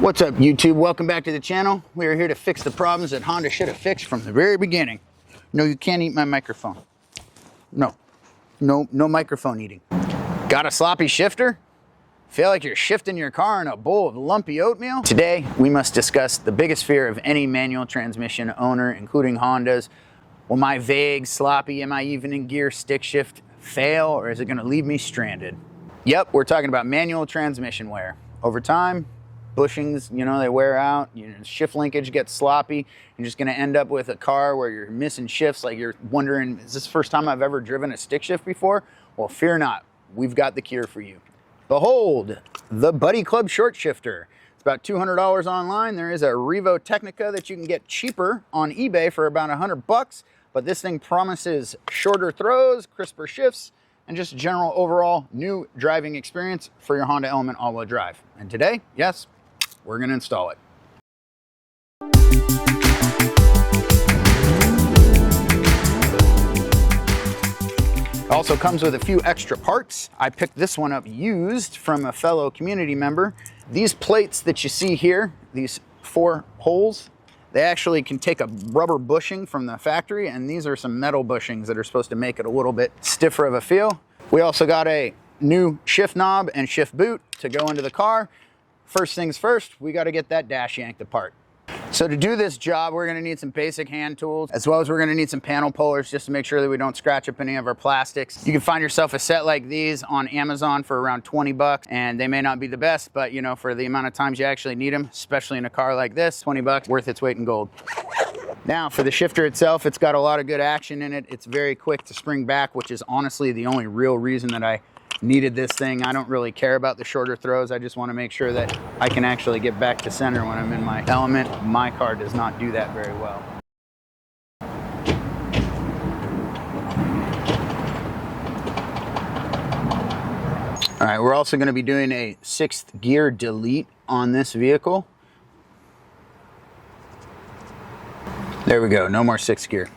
What's up, YouTube? Welcome back to the channel. We are here to fix the problems that Honda should have fixed from the very beginning. No, you can't eat my microphone. No microphone eating. Got a sloppy shifter? Feel like you're shifting your car in a bowl of lumpy oatmeal? Today, we must discuss the biggest fear of any manual transmission owner, including Honda's. Will my vague, sloppy, am I even in gear stick shift fail, or is it gonna leave me stranded? Yep, we're talking about manual transmission wear. Over time, bushings, they wear out, shift linkage gets sloppy. You're just gonna end up with a car where you're missing shifts, like you're wondering, is this the first time I've ever driven a stick shift before? Well, fear not, we've got the cure for you. Behold, the Buddy Club short shifter. It's about $200 online. There is a Revo Technica that you can get cheaper on eBay for about $100, but this thing promises shorter throws, crisper shifts, and just general overall new driving experience for your Honda Element all-wheel drive. And today, yes, we're gonna install it. Also comes with a few extra parts. I picked this one up used from a fellow community member. These plates that you see here, these 4 holes, they actually can take a rubber bushing from the factory, and these are some metal bushings that are supposed to make it a little bit stiffer of a feel. We also got a new shift knob and shift boot to go into the car. First things first, we got to get that dash yanked apart. So to do this job, we're going to need some basic hand tools, as well as we're going to need some panel pullers just to make sure that we don't scratch up any of our plastics. You can find yourself a set like these on Amazon for around 20 bucks, and they may not be the best, but for the amount of times you actually need them, especially in a car like this, 20 bucks, worth its weight in gold. Now for the shifter itself, it's got a lot of good action in it. It's very quick to spring back, which is honestly the only real reason that I needed this thing. I don't really care about the shorter throws. I just want to make sure that I can actually get back to center when I'm in my element. My car does not do that very well. All right, we're also going to be doing a 6th gear delete on this vehicle. There we go, no more 6th gear.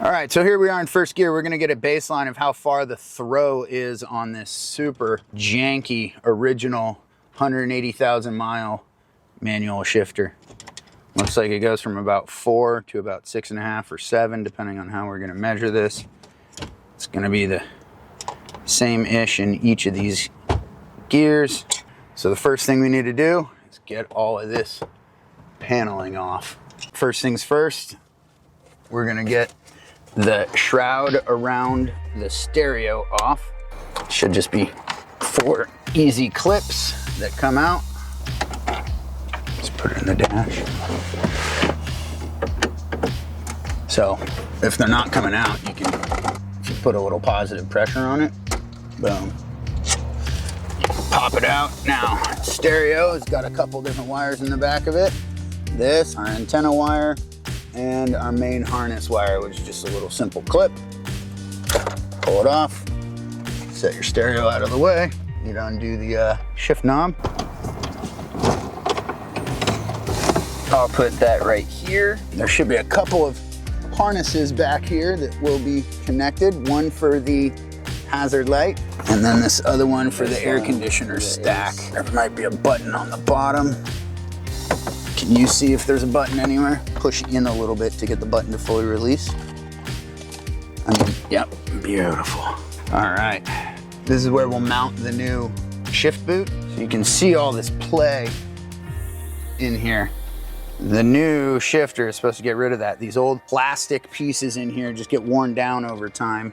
All right, so here we are in 1st gear. We're gonna get a baseline of how far the throw is on this super janky, original 180,000 mile manual shifter. Looks like it goes from about 4 to about 6.5 or 7, depending on how we're gonna measure this. It's gonna be the same-ish in each of these gears. So the first thing we need to do is get all of this paneling off. First things first, we're gonna get the shroud around the stereo off. Should just be 4 easy clips that come out. Let's put it in the dash. So if they're not coming out, you can put a little positive pressure on it. Boom. Pop it out. Now, stereo has got a couple different wires in the back of it. This, our antenna wire, and our main harness wire, which is just a little simple clip. Pull it off, set your stereo out of the way. You'd undo the shift knob. I'll put that right here. There should be a couple of harnesses back here that will be connected. One for the hazard light, and then this other one for the air conditioner stack. There might be a button on the bottom. Can you see if there's a button anywhere? Push in a little bit to get the button to fully release. Yep, beautiful. All right, this is where we'll mount the new shift boot. So you can see all this play in here. The new shifter is supposed to get rid of that. These old plastic pieces in here just get worn down over time,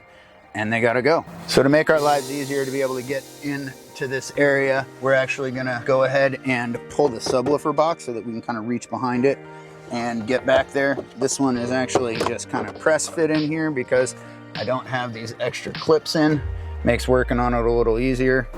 and they gotta go. So to make our lives easier to be able to get into this area, we're actually gonna go ahead and pull the subwoofer box so that we can kind of reach behind it and get back there. This one is actually just kind of press fit in here because I don't have these extra clips in. Makes working on it a little easier.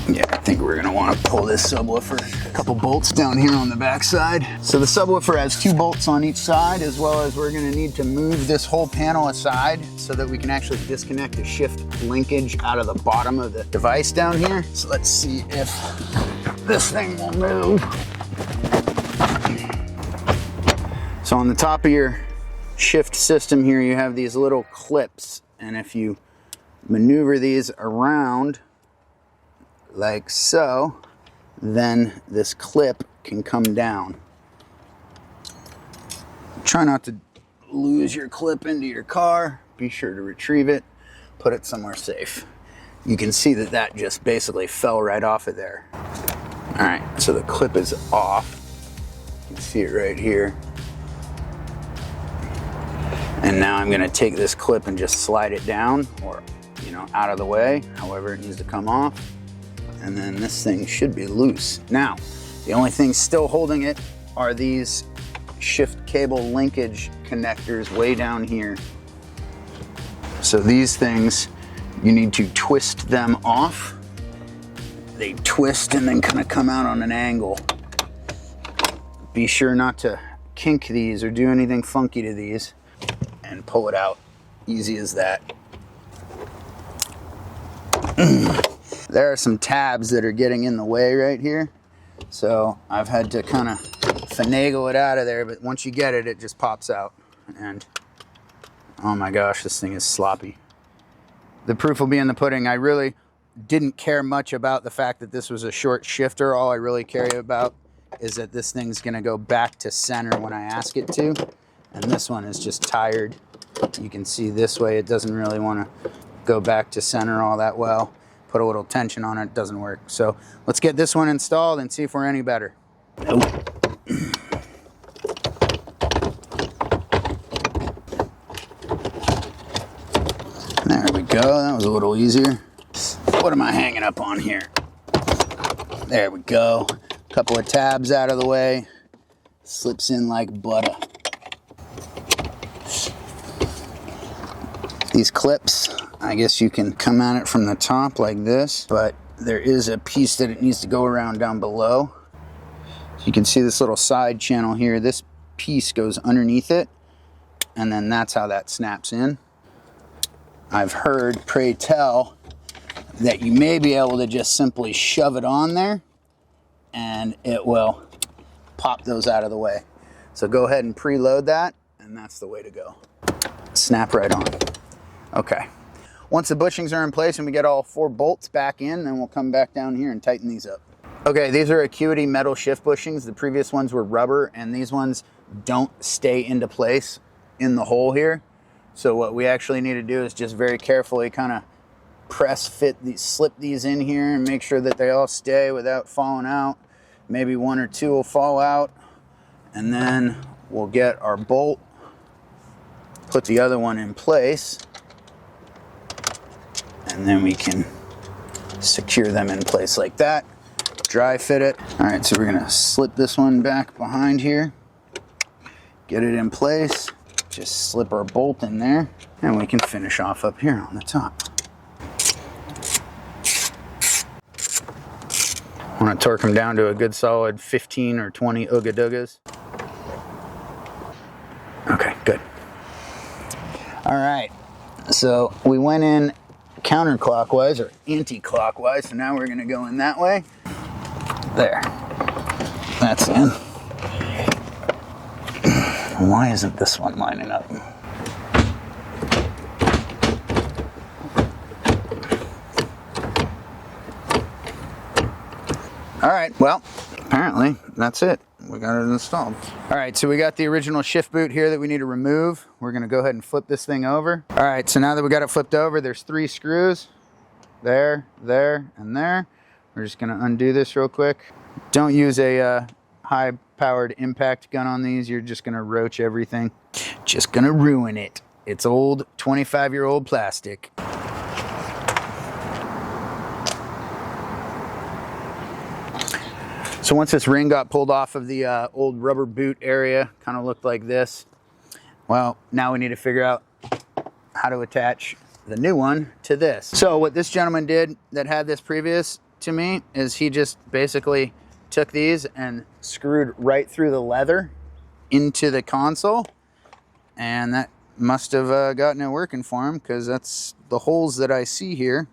Yeah, I think we're gonna wanna pull this subwoofer, a couple bolts down here on the back side. So the subwoofer has 2 bolts on each side, as well as we're gonna need to move this whole panel aside so that we can actually disconnect the shift linkage out of the bottom of the device down here. So let's see if this thing will move. So on the top of your shift system here, you have these little clips, and if you maneuver these around like so, then this clip can come down. Try not to lose your clip into your car. Be sure to retrieve it, put it somewhere safe. You can see that that just basically fell right off of there. All right, so the clip is off. You can see it right here. And now I'm gonna take this clip and just slide it down, or out of the way, however it needs to come off. And then this thing should be loose. Now, the only thing still holding it are these shift cable linkage connectors way down here. So these things, you need to twist them off. They twist and then kind of come out on an angle. Be sure not to kink these or do anything funky to these, and pull it out. Easy as that. There are some tabs that are getting in the way right here. So I've had to kind of finagle it out of there, but once you get it, it just pops out. And oh my gosh, this thing is sloppy. The proof will be in the pudding. I really didn't care much about the fact that this was a short shifter. All I really care about is that this thing's gonna go back to center when I ask it to. And this one is just tired. You can see this way, it doesn't really wanna go back to center all that well. Put a little tension on it, it doesn't work. So let's get this one installed and see if we're any better. Nope. There we go, that was a little easier. What am I hanging up on here? There we go. Couple of tabs out of the way. Slips in like butter. These clips, I guess you can come at it from the top like this, but there is a piece that it needs to go around down below. You can see this little side channel here. This piece goes underneath it, and then that's how that snaps in. I've heard, pray tell, that you may be able to just simply shove it on there and it will pop those out of the way. So go ahead and preload that, and that's the way to go. Snap right on. Okay. Once the bushings are in place and we get all 4 bolts back in, then we'll come back down here and tighten these up. Okay, these are Acuity metal shift bushings. The previous ones were rubber, and these ones don't stay into place in the hole here. So what we actually need to do is just very carefully kind of press fit these, slip these in here and make sure that they all stay without falling out. Maybe 1 or 2 will fall out, and then we'll get our bolt, put the other one in place, and then we can secure them in place like that. Dry fit it. All right, so we're gonna slip this one back behind here, get it in place, just slip our bolt in there, and we can finish off up here on the top. I want to torque them down to a good solid 15 or 20 ooga doogas. Okay, good. All right, so we went in counterclockwise or anti-clockwise, so now we're going to go in that way. There, that's in. Why isn't this one lining up? All right, well, apparently that's it. We got it installed. All right, so we got the original shift boot here that we need to remove. We're gonna go ahead and flip this thing over. All right, so now that we got it flipped over, there's 3 screws. There, there, and there. We're just gonna undo this real quick. Don't use a high-powered impact gun on these. You're just gonna roach everything. Just gonna ruin it. It's old, 25-year-old plastic. So once this ring got pulled off of the old rubber boot area, kind of looked like this. Well, now we need to figure out how to attach the new one to this. So what this gentleman did that had this previous to me is he just basically took these and screwed right through the leather into the console, and that must have gotten it working for him, because that's the holes that I see here.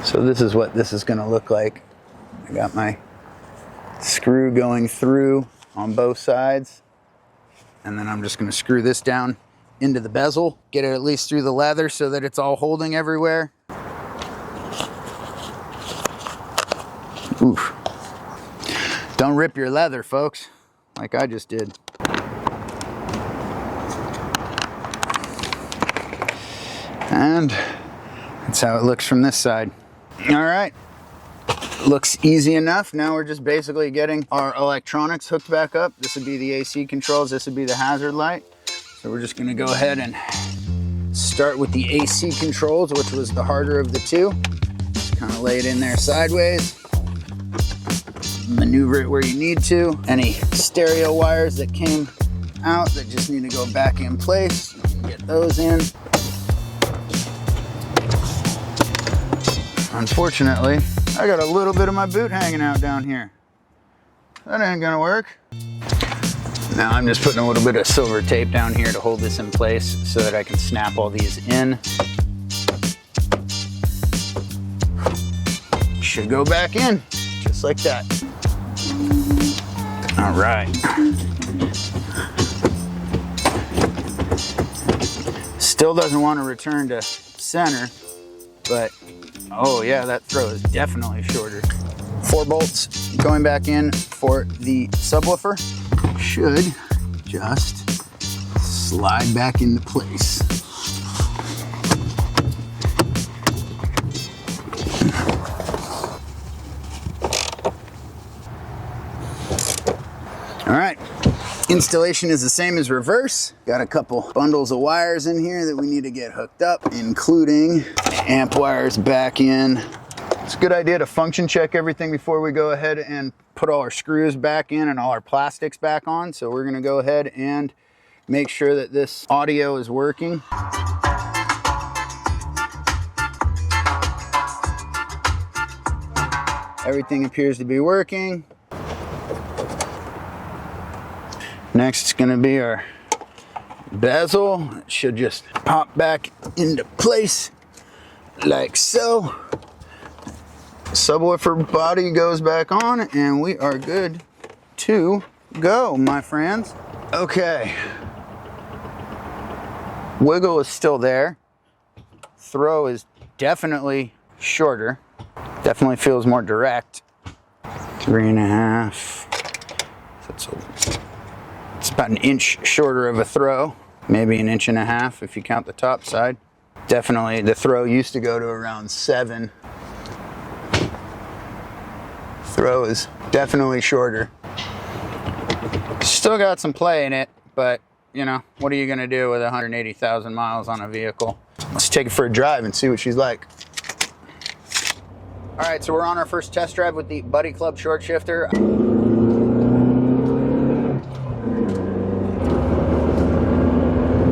So this is what this is going to look like. I got my screw going through on both sides, and then I'm just going to screw this down into the bezel, get it at least through the leather so that it's all holding everywhere. Oof. Don't rip your leather, folks, like I just did. And that's how it looks from this side. All right, looks easy enough. Now we're just basically getting our electronics hooked back up. This would be the AC controls, this would be the hazard light. So we're just gonna go ahead and start with the AC controls, which was the harder of the two. Kind of lay it in there sideways. Maneuver it where you need to. Any stereo wires that came out that just need to go back in place, you can get those in. Unfortunately, I got a little bit of my boot hanging out down here. That ain't gonna work. Now I'm just putting a little bit of silver tape down here to hold this in place so that I can snap all these in. Should go back in, just like that. All right. Still doesn't want to return to center, but oh yeah, that throw is definitely shorter. 4 bolts going back in for the subwoofer. Should just slide back into place. All right, installation is the same as reverse. Got a couple bundles of wires in here that we need to get hooked up, including amp wires back in. It's a good idea to function check everything before we go ahead and put all our screws back in and all our plastics back on. So we're gonna go ahead and make sure that this audio is working. Everything appears to be working. Next, it's gonna be our bezel. It should just pop back into place like so. Subwoofer body goes back on and we are good to go, my friends. Okay. Wiggle is still there. Throw is definitely shorter. Definitely feels more direct. 3.5. It's about an inch shorter of a throw. Maybe an 1.5 inches if you count the top side. Definitely the throw used to go to around 7. Throw is definitely shorter. Still got some play in it, but you know, what are you gonna do with 180,000 miles on a vehicle? Let's take it for a drive and see what she's like. All right, so we're on our first test drive with the Buddy Club short shifter.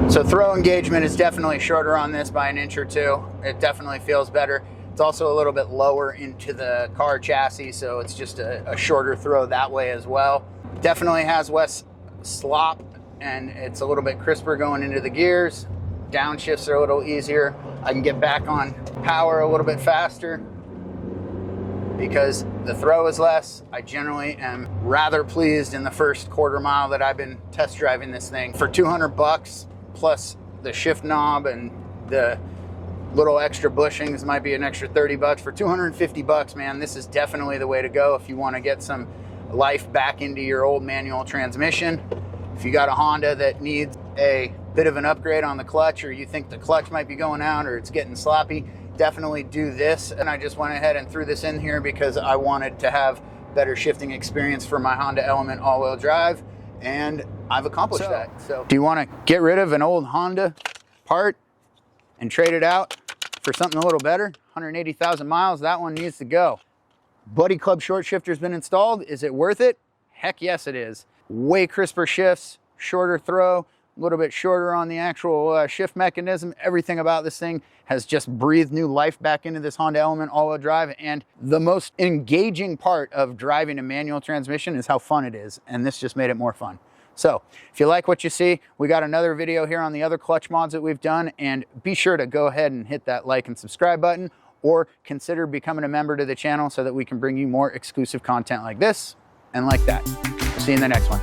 So throw engagement is definitely shorter on this by an inch or two. It definitely feels better. It's also a little bit lower into the car chassis, so it's just a shorter throw that way as well. Definitely has less slop, and it's a little bit crisper going into the gears. Downshifts are a little easier. I can get back on power a little bit faster because the throw is less. I generally am rather pleased in the first quarter mile that I've been test driving this thing. For 200 bucks plus the shift knob and the little extra bushings, might be an extra 30 bucks. For 250 bucks, man, this is definitely the way to go if you want to get some life back into your old manual transmission. If you got a Honda that needs a bit of an upgrade on the clutch, or you think the clutch might be going out or it's getting sloppy, definitely do this. And I just went ahead and threw this in here because I wanted to have better shifting experience for my Honda Element all-wheel drive, and I've accomplished that. So do you want to get rid of an old Honda part and trade it out for something a little better? 180,000 miles, that one needs to go. Buddy Club short shifter's been installed. Is it worth it? Heck yes it is. Way crisper shifts, shorter throw, a little bit shorter on the actual shift mechanism. Everything about this thing has just breathed new life back into this Honda Element all-wheel drive. And the most engaging part of driving a manual transmission is how fun it is. And this just made it more fun. So if you like what you see, we got another video here on the other clutch mods that we've done, and be sure to go ahead and hit that like and subscribe button, or consider becoming a member to the channel so that we can bring you more exclusive content like this and like that. See you in the next one.